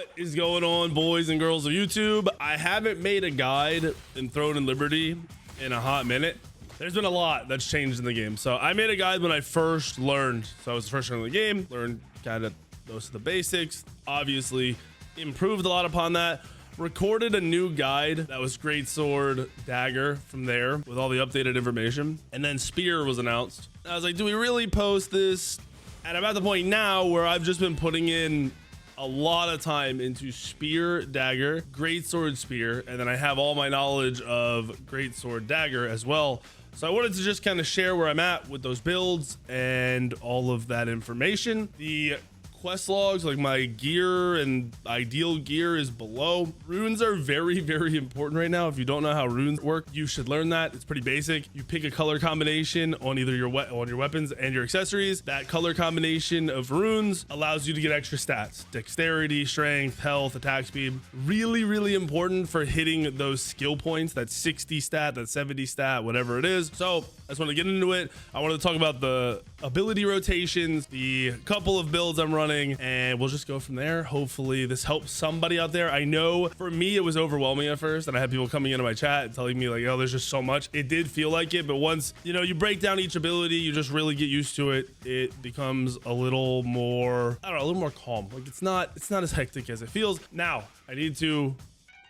What is going on, boys and girls of YouTube? I haven't made a guide in Throne and Liberty in a hot minute. There's been a lot that's changed in the game. So I made a guide when I first learned. So I was the first learning the game, learned kind of most of the basics, obviously improved a lot upon that. Recorded a new guide that was Greatsword, Dagger from there with all the updated information. And then Spear was announced. I was like, do we really post this? And I'm at the point now where I've just been putting in a lot of time into Spear, Dagger, Greatsword, Spear, and then I have all my knowledge of Greatsword, Dagger as well. So I wanted to just kind of share where I'm at with those builds and all of that information. The quest logs, like my gear and ideal gear, is below. Runes are very, very important right now. If you don't know how runes work, you should learn that. It's pretty basic. You pick a color combination on either your weapons and your accessories. That color combination of runes allows you to get extra stats: dexterity, strength, health, attack speed. Really, really important for hitting those skill points, that 60 stat, that 70 stat, whatever it is. So I just want to get into it. I wanted to talk about the ability rotations, the couple of builds I'm running, and we'll just go from there. Hopefully this helps somebody out there. I know for me it was overwhelming at first, and I had people coming into my chat and telling me like, oh, there's just so much. It did feel like it, but once you break down each ability, you just really get used to it. It becomes a little more, I don't know, a little more calm. Like it's not as hectic as it feels. Now I need to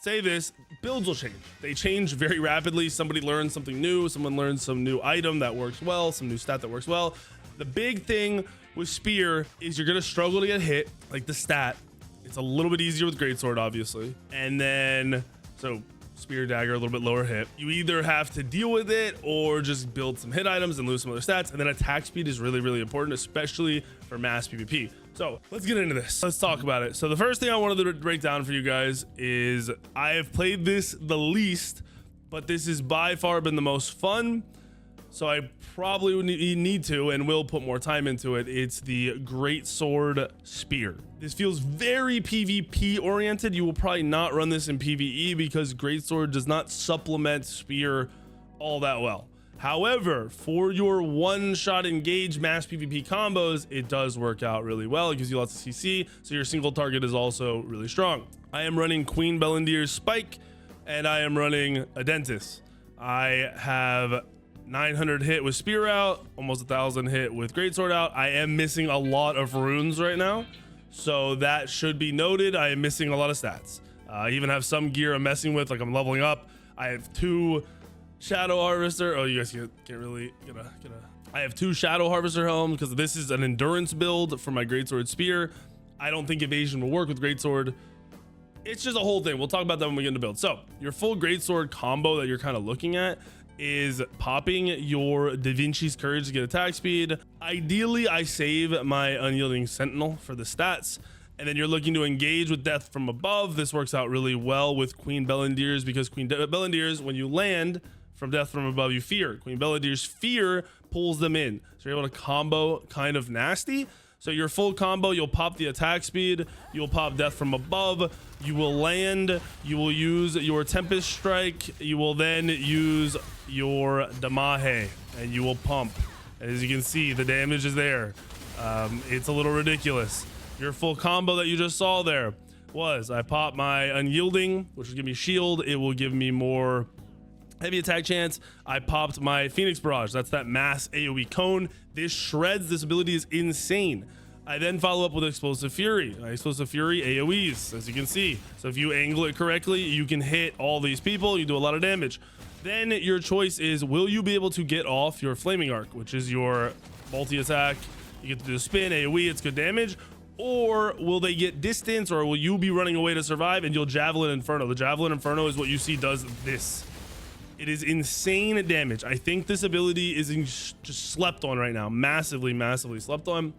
say this: builds will change. They change very rapidly. Somebody learns something new, someone learns some new item that works well, some new stat that works well. The big thing with Spear is you're gonna struggle to get hit. Like the stat, it's a little bit easier with Greatsword, obviously, and then so Spear, Dagger, a little bit lower hit. You either have to deal with it or just build some hit items and lose some other stats. And then attack speed is really, really important, especially for mass PvP. So let's get into this. Let's talk about it. So the first thing I wanted to break down for you guys is I have played this the least, but this has by far been the most fun. So I probably would need to and will put more time into it. It's the Greatsword Spear. This feels very PvP oriented. You will probably not run this in PvE because Greatsword does not supplement Spear all that well. However, for your one-shot engage mass PvP combos, it does work out really well. It gives you lots of CC, so your single target is also really strong. I am running Queen Belendir's Spike, and I am running a Dentist. I have 900 hit with Spear out, almost 1,000 hit with Greatsword out. I am missing a lot of runes right now, so that should be noted. I am missing a lot of stats. I even have some gear I'm messing with, like I'm leveling up. I have 2 Shadow Harvester. Oh, you guys can't really I have 2 Shadow Harvester helms because this is an endurance build for my Greatsword Spear. I don't think evasion will work with Greatsword. It's just a whole thing. We'll talk about that when we get into build. So your full Greatsword combo that you're kind of looking at is popping your Da Vinci's Courage to get attack speed. Ideally, I save my Unyielding Sentinel for the stats, and then you're looking to engage with Death from Above. This works out really well with Queen Belendir's because Queen Belendir's, when you land from Death from Above, you fear. Queen Belendir's Fear pulls them in, so you're able to combo kind of nasty. So your full combo, you'll pop the attack speed, you'll pop Death from Above, you will land, you will use your Tempest Strike, you will then use your Damahe, and you will pump. As you can see, the damage is there. It's a little ridiculous. Your full combo that you just saw there was I pop my Unyielding, which will give me shield. It will give me more heavy attack chance. I popped my Phoenix Barrage. That's that mass AoE cone. This shreds. This ability is insane. I then follow up with Explosive Fury. Explosive Fury AoEs, as you can see. So if you angle it correctly, you can hit all these people. You do a lot of damage. Then your choice is, will you be able to get off your Flaming Arc, which is your multi-attack? You get to do a spin, AoE, it's good damage. Or will they get distance, or will you be running away to survive and you'll Javelin Inferno? The Javelin Inferno is what you see does this. It is insane damage. I think this ability is just slept on right now. Massively, massively slept on.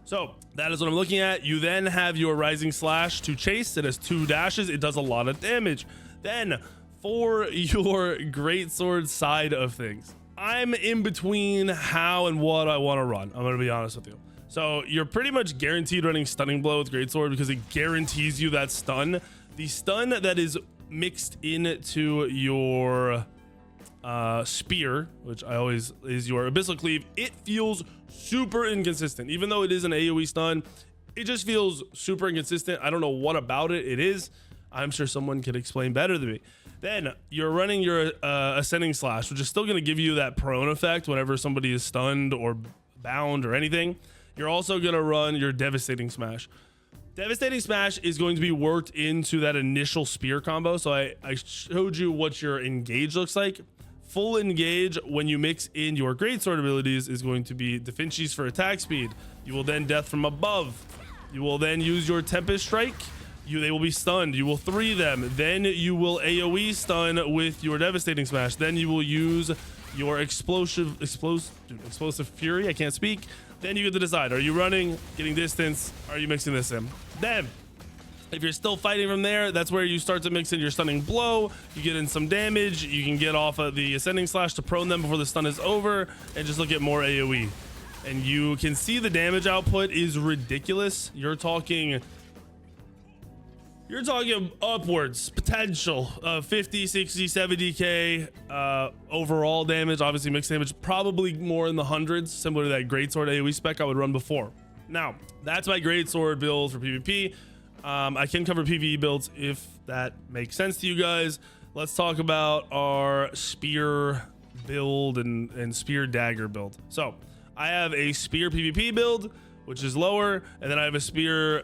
So that is what I'm looking at. You then have your Rising Slash to chase. It has 2 dashes. It does a lot of damage. Then for your Greatsword side of things, I'm in between how and what I want to run. I'm going to be honest with you. So you're pretty much guaranteed running Stunning Blow with Greatsword because it guarantees you that stun. The stun that is mixed into your Spear, which I always is your Abyssal Cleave, it feels super inconsistent. Even though it is an AoE stun, It just feels super inconsistent. I don't know what about it is. I'm sure someone could explain better than me. Then you're running your ascending slash, which is still going to give you that prone effect whenever somebody is stunned or bound or anything. You're also going to run your devastating smash. Devastating smash is going to be worked into that initial spear combo. So I showed you what your engage looks like. Full engage, when you mix in your greatsword abilities, is going to be Da Vinci's for attack speed. You will then death from above. You will then use your Tempest Strike. They will be stunned. You will 3 them. Then you will AoE stun with your devastating smash. Then you will use your explosive fury. I can't speak. Then you get to decide: are you running, getting distance? Are you mixing this in? Then, if you're still fighting from there, that's where you start to mix in your stunning blow. You get in some damage. You can get off of the ascending slash to prone them before the stun is over, and just look at more AoE. And you can see the damage output is ridiculous. You're talking upwards potential of 50, 60, 70k overall damage. Obviously mixed damage probably more in the hundreds, similar to that greatsword AoE spec I would run before. Now that's my greatsword build for PvP. I can cover PvE builds if that makes sense to you guys. Let's talk about our spear build and spear dagger build. So I have a spear PvP build, which is lower, and then I have a spear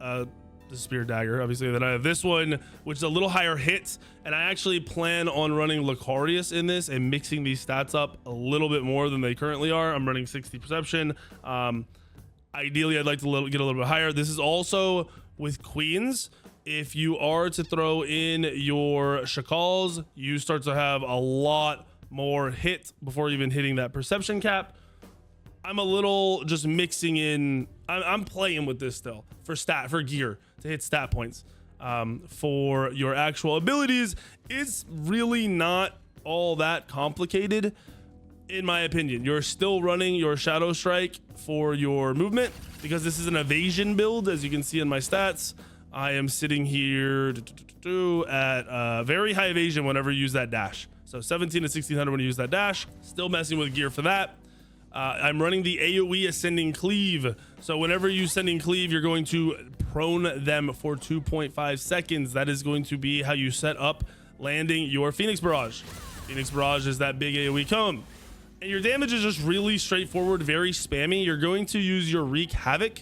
the spear dagger, obviously. Then I have this one, which is a little higher hits, and I actually plan on running Lucarius in this and mixing these stats up a little bit more than they currently are. I'm running 60 perception. Ideally I'd like to get a little bit higher. This is also with queens. If you are to throw in your shakals, you start to have a lot more hit before even hitting that perception cap. I'm a little just mixing in. I'm playing with this still for gear to hit stat points. For your actual abilities, it's really not all that complicated, in my opinion. You're still running your shadow strike for your movement because this is an evasion build. As you can see in my stats, I am sitting here at very high evasion whenever you use that dash. So 17 to 1600 when you use that dash. Still messing with gear for that. I'm running the AoE ascending cleave. So whenever you ascending cleave, you're going to prone them for 2.5 seconds. That is going to be how you set up landing your Phoenix Barrage. Phoenix Barrage is that big AoE cone. And your damage is just really straightforward, very spammy. You're going to use your Wreak Havoc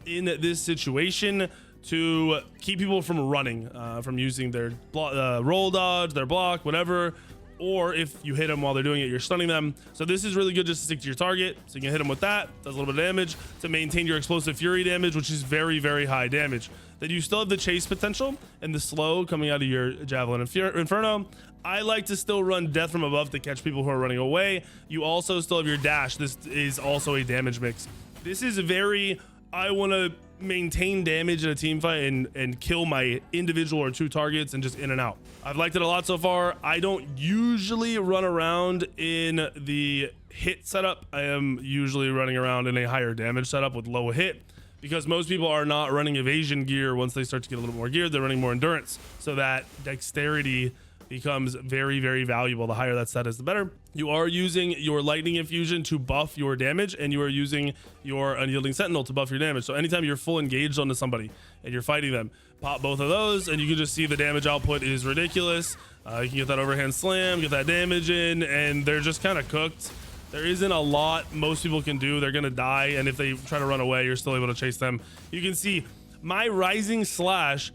in this situation to keep people from running, from using their roll dodge, their block, whatever. Or if you hit them while they're doing it, you're stunning them. So this is really good just to stick to your target. So you can hit them with that. Does a little bit of damage to maintain your explosive fury damage, which is very, very high damage. Then you still have the chase potential and the slow coming out of your Javelin Inferno. I like to still run death from above to catch people who are running away. You also still have your dash. This is also a damage mix. This is very, I want to maintain damage in a team fight and kill my individual or two targets and just in and out. I've liked it a lot so far. I don't usually run around in the hit setup. I am usually running around in a higher damage setup with low hit, because most people are not running evasion gear. Once they start to get a little more geared, they're running more endurance, so that dexterity becomes very, very valuable. The higher that stat is, the better. You are using your lightning infusion to buff your damage, and you are using your unyielding sentinel to buff your damage. So anytime you're full engaged onto somebody and you're fighting them, pop both of those and you can just see the damage output is ridiculous. You can get that overhand slam, get that damage in, and they're just kind of cooked. There isn't a lot most people can do. They're gonna die, and if they try to run away, you're still able to chase them. You can see my rising slash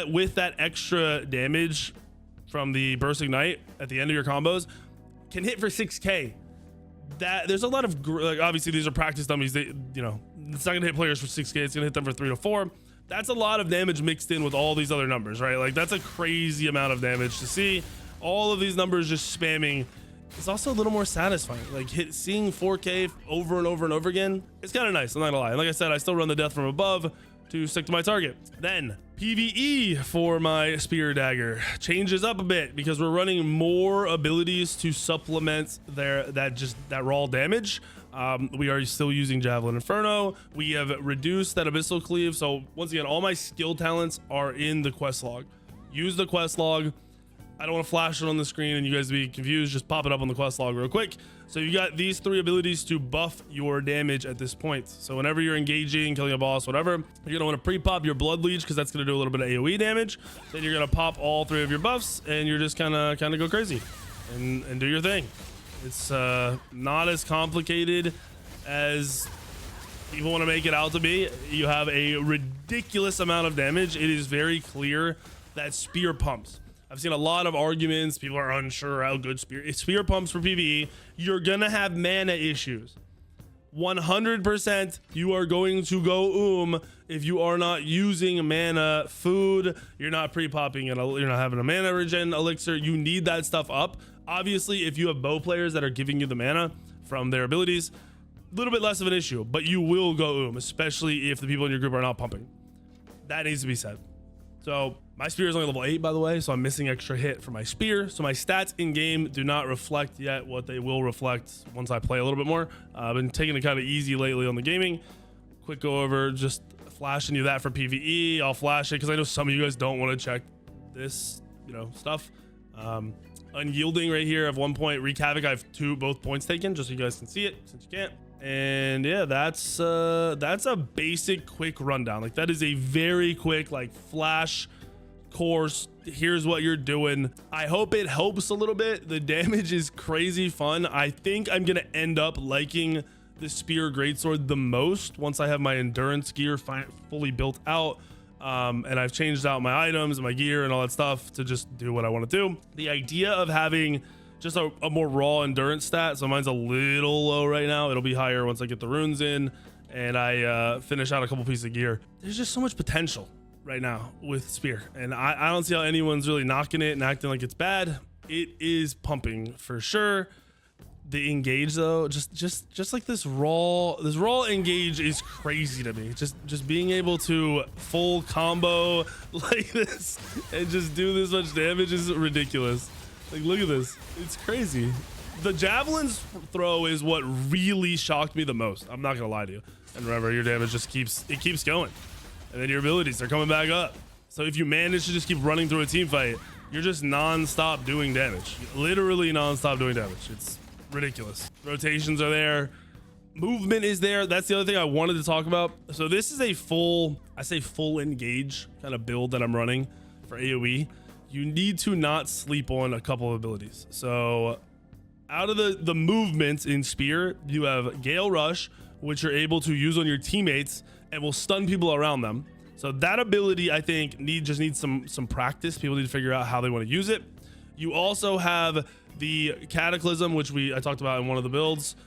with that extra damage from the burst ignite at the end of your combos can hit for 6k. That there's a lot of like, obviously these are practice dummies. They, you know, it's not gonna hit players for 6k. It's gonna hit them for 3 to 4. That's a lot of damage mixed in with all these other numbers, right? Like that's a crazy amount of damage to see. All of these numbers just spamming. It's also a little more satisfying. Like seeing 4k over and over and over again. It's kind of nice. I'm not gonna lie. And like I said, I still run the death from above to stick to my target. Then PvE for my spear dagger changes up a bit because we're running more abilities to supplement that raw damage. We are still using Javelin Inferno. We have reduced that abyssal cleave. So once again, all my skill talents are in the quest log. Use the quest log. I don't want to flash it on the screen and you guys be confused. Just pop it up on the quest log real quick. So you got these 3 abilities to buff your damage at this point. So whenever you're engaging, killing a boss, whatever, you're gonna want to pre-pop your blood leech because that's gonna do a little bit of AoE damage. Then you're gonna pop all 3 of your buffs, and you're just kind of go crazy and do your thing. It's not as complicated as people want to make it out to be. You have a ridiculous amount of damage. It is very clear that spear pumps. I've seen a lot of arguments. People are unsure how good spear pumps for PvE. You're gonna have mana issues. 100% you are going to go if you are not using mana food. You're not pre-popping it. You're not having a mana regen elixir. You need that stuff up. Obviously, if you have bow players that are giving you the mana from their abilities, a little bit less of an issue, but you will go especially if the people in your group are not pumping. That needs to be said. So my spear is only level 8, by the way, so I'm missing extra hit for my spear. So my stats in game do not reflect yet what they will reflect once I play a little bit more. I've been taking it kind of easy lately on the gaming. Quick go over, just flashing you that for PvE. I'll flash it because I know some of you guys don't want to check this, stuff. Unyielding right here. At one point, wreak havoc. I have both points taken, just so you guys can see it, since you can't. And yeah, that's a basic quick rundown. Like, that is a very quick, like, flash course. Here's what you're doing. I hope it helps a little bit. The damage is crazy fun. I think I'm gonna end up liking the spear greatsword the most once I have my endurance gear fully built out. And I've changed out my items and my gear and all that stuff to just do what I want to do. The idea of having just a more raw endurance stat, so mine's a little low right now. It'll be higher once I get the runes in and I finish out a couple pieces of gear. There's just so much potential right now with spear, and I don't see how anyone's really knocking it and acting like it's bad. It is pumping for sure. The engage though, just like this raw engage is crazy to me. Just being able to full combo like this and just do this much damage is ridiculous. Like, look at this, it's crazy. The javelin's throw is what really shocked me the most. I'm not gonna lie to you. And remember, your damage just keeps going, and then your abilities are coming back up. So if you manage to just keep running through a team fight, you're just non-stop doing damage. Literally non-stop doing damage. It's ridiculous. Rotations are there, movement is there. That's the other thing I wanted to talk about. So this is a full engage kind of build that I'm running for AoE. You need to not sleep on a couple of abilities. So out of the movements in spear, you have Gale Rush, which you're able to use on your teammates and will stun people around them. So that ability, I think, just needs some practice. People need to figure out how they want to use it. You also have the Cataclysm, which I talked about in one of the builds.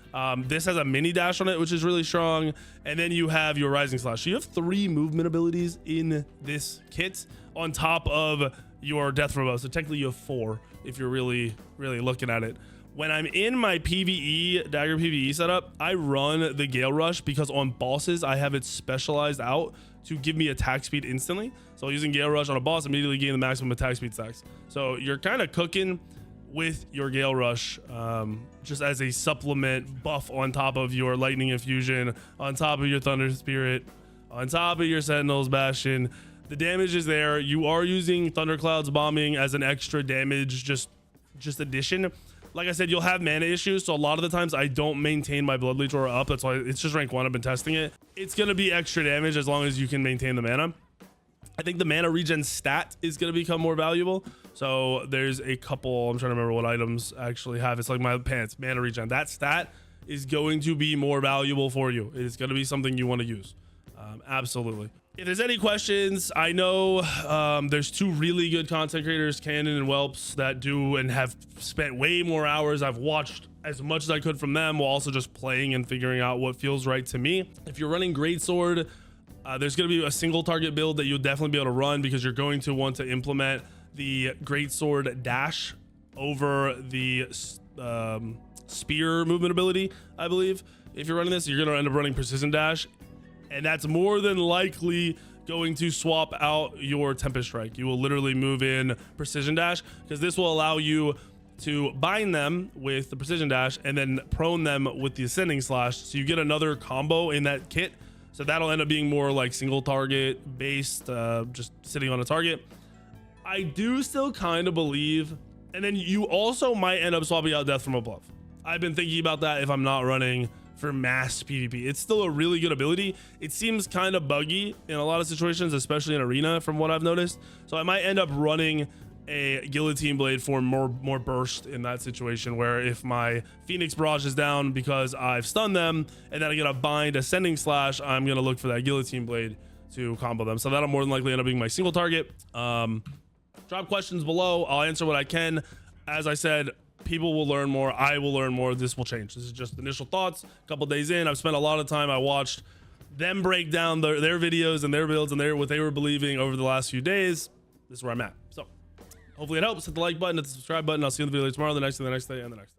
This has a mini dash on it, which is really strong. And then you have your Rising Slash. So you have 3 movement abilities in this kit on top of your Death Robo. So technically you have 4 if you're really looking at it. When I'm in my PvE, Dagger PvE setup, I run the Gale Rush because on bosses, I have it specialized out to give me attack speed instantly. So using Gale Rush on a boss immediately gain the maximum attack speed stacks. So you're kind of cooking with your Gale Rush just as a supplement buff on top of your Lightning Infusion, on top of your Thunder Spirit, on top of your Sentinel's Bastion. The damage is there. You are using Thundercloud's bombing as an extra damage, just addition. Like I said, you'll have mana issues, so a lot of the times I don't maintain my Blood Leech Aura up. That's why it's just rank 1. I've been testing it. It's gonna be extra damage as long as you can maintain the mana. I think the mana regen stat is gonna become more valuable. So there's a couple, I'm trying to remember what items actually have. It's like my pants, mana regen. That stat is going to be more valuable for you. It is gonna be something you want to use. Absolutely. If there's any questions, I know there's 2 really good content creators, Cannon and Whelps, that do and have spent way more hours. I've watched as much as I could from them while also just playing and figuring out what feels right to me. If you're running Greatsword, there's going to be a single target build that you'll definitely be able to run because you're going to want to implement the Greatsword dash over the spear movement ability, I believe. If you're running this, you're going to end up running precision dash. And that's more than likely going to swap out your Tempest Strike. You will literally move in Precision Dash because this will allow you to bind them with the Precision Dash and then prone them with the Ascending Slash. So you get another combo in that kit. So that'll end up being more like single target based, just sitting on a target. I do still kind of believe, and then you also might end up swapping out Death from Above. I've been thinking about that if I'm not running for mass PvP. It's still a really good ability. It seems kind of buggy in a lot of situations, especially in arena from what I've noticed. So I might end up running a guillotine blade for more burst in that situation, where if my Phoenix barrage is down because I've stunned them and then I get a bind ascending slash, I'm gonna look for that guillotine blade to combo them. So that'll more than likely end up being my single target. Drop questions below, I'll answer what I can. As I said, people will learn more, I will learn more, this will change. This is just initial thoughts. A couple days in, I've spent a lot of time, I watched them break down their videos and their builds and what they were believing over the last few days. This is where I'm at. So hopefully it helps. Hit the like button, hit the subscribe button. I'll see you in the video tomorrow, the next day, and the next day.